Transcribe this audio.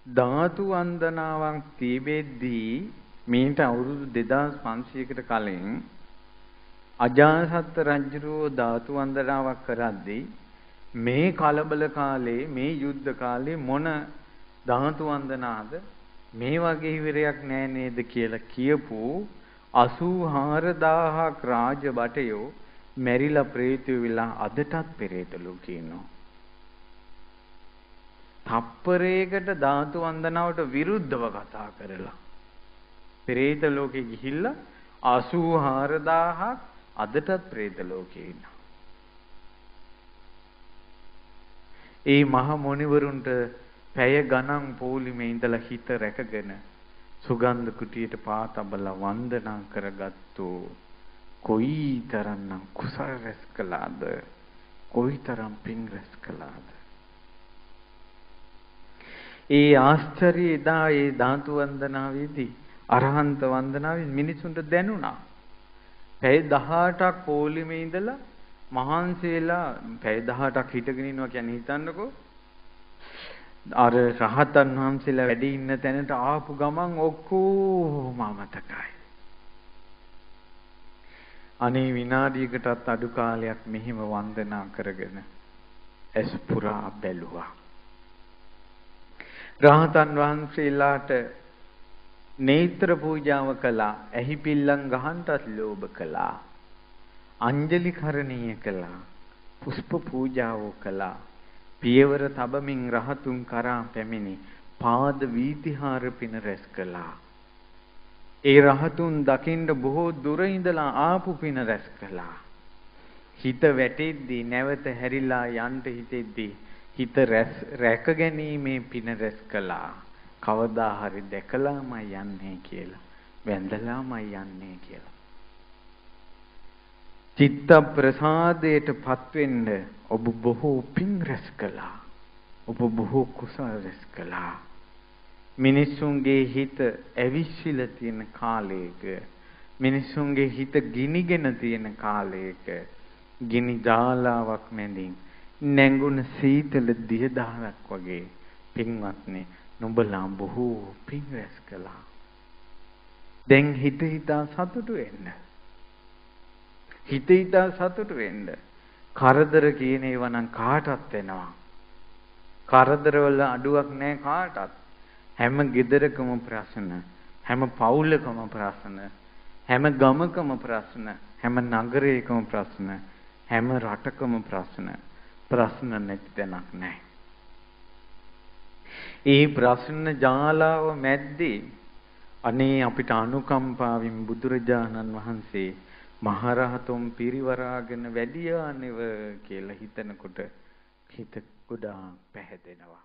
ධාතු වන්දනාවක් තිබෙද්දී මීට අවුරුදු 2500කට කලින් අජාසත් රජුරෝ ධාතු වන්දනාවක් කරද්දී මේ කලබල කාලේ මේ යුද්ධ කාලේ මොන ධාතු වන්දනාද මේ වගේ ඉවරයක් නෑ නේද කියලා කියපු 84000ක් රාජ බටයෝ මැරිලා ප්‍රේතයෝ වෙලා අදටත් පෙරේත ලෝකේ ඉන්නවා. තප්පරයකට ධාතු වන්දනාවට විරුද්ධව කතා කරලා පෙරේත ලෝකෙ ගිහිල්ලා 84000ක් අදටත් ප්‍රේත ලෝකේ ඉන්නවා. ඒ මහ මොණිවරුන්ට පැය ගණන් පොලිමේ ඉඳලා හිත රැකගෙන සුගන්ධ කුටියට පාතබලා වන්දනා කරගත්තු කොයිතරම් කුසල රැස් කළාද කොයිතරම් පින් රැස් කළාද. ඒ ආශ්චර්ය එදා ඒ ධාතු වන්දනාවේදී අරහන්ත වන්දනාවේ මිනිසුන්ට දැනුණා. පැය 18ක් පොලිමේ ඉඳලා මහන්සි වෙලා පැය 18ක් හිටගෙන ඉන්නවා කියන්නේ හිතන්නකෝ. අර රහතන් වහන්සේලා වැඩ ඉන්න තැනට ආපු ගමන් ඔක්කොම අමතකයි. අනේ විනාඩියකටත් අඩු කාලයක් මෙහිම වන්දනා කරගෙන ඇස් පුරා බැලුවා. රහතන් වහන්සේලාට නේත්‍ර පූජාව කළා, ඇහි පිල්ලම් ගහන්ටත් ලෝභ කළා, අංජලි කරණීය කළා, පුෂ්ප පූජාව කළා, පියවර තබමින් රහතුන් කරා පැමිණි පාද වීතිහාර පින රැස් කළා. ඒ රහතුන් දකින්න බොහෝ දුර ඉඳලා ආපු පින රැස් කළා. හිත වැටෙද්දී නැවත හැරිලා යන්න හිතෙද්දී හිත රැක ගැනීමේ පින රැස් කළා. කවදා හරි දැකලාමයි යන්නේ කියලා, වැඳලාමයි යන්නේ කියලා. චිත්ත ප්‍රසාදයටපත් වෙන්න ඔබ බොහෝ පින් රැස් කළා. ඔබ බොහෝ කුසල රැස් කළා. මිනිසුන්ගේ හිත ඇවිස්සීලා තියෙන කාලයක, මිනිසුන්ගේ හිත ගිනිගෙන තියෙන කාලයක, ගිනි ජාලාවක් මැදින් නැඟුණ සීතල දියදහනක් වගේ පින්වත්නි නුඹලා බොහෝ පින් රැස් කළා. දැන් හිත හිතා සතුටු වෙන්න. හිත හිතා සතුටු වෙන්න. කරදර කියන ඒවා නම් කාටවත් වෙනවා. කරදරවල අඩුවක් නැහැ කාටවත්. හැම ගෙදරකම ප්‍රශ්න, හැම පවුලකම ප්‍රශ්න, හැම ගමකම ප්‍රශ්න, හැම නගරයකම ප්‍රශ්න, හැම රටකම ප්‍රශ්න නැති තැනක් නැහැ. ඒ ප්‍රශ්න ජාලාව මැද්දේ අනේ අපිට අනුකම්පාවෙන් බුදුරජාණන් වහන්සේ මහරහතුන් පිරිවරාගෙන වැඩියා නෙව කියලා හිතනකොට හිත ගොඩාක් පැහැදෙනවා.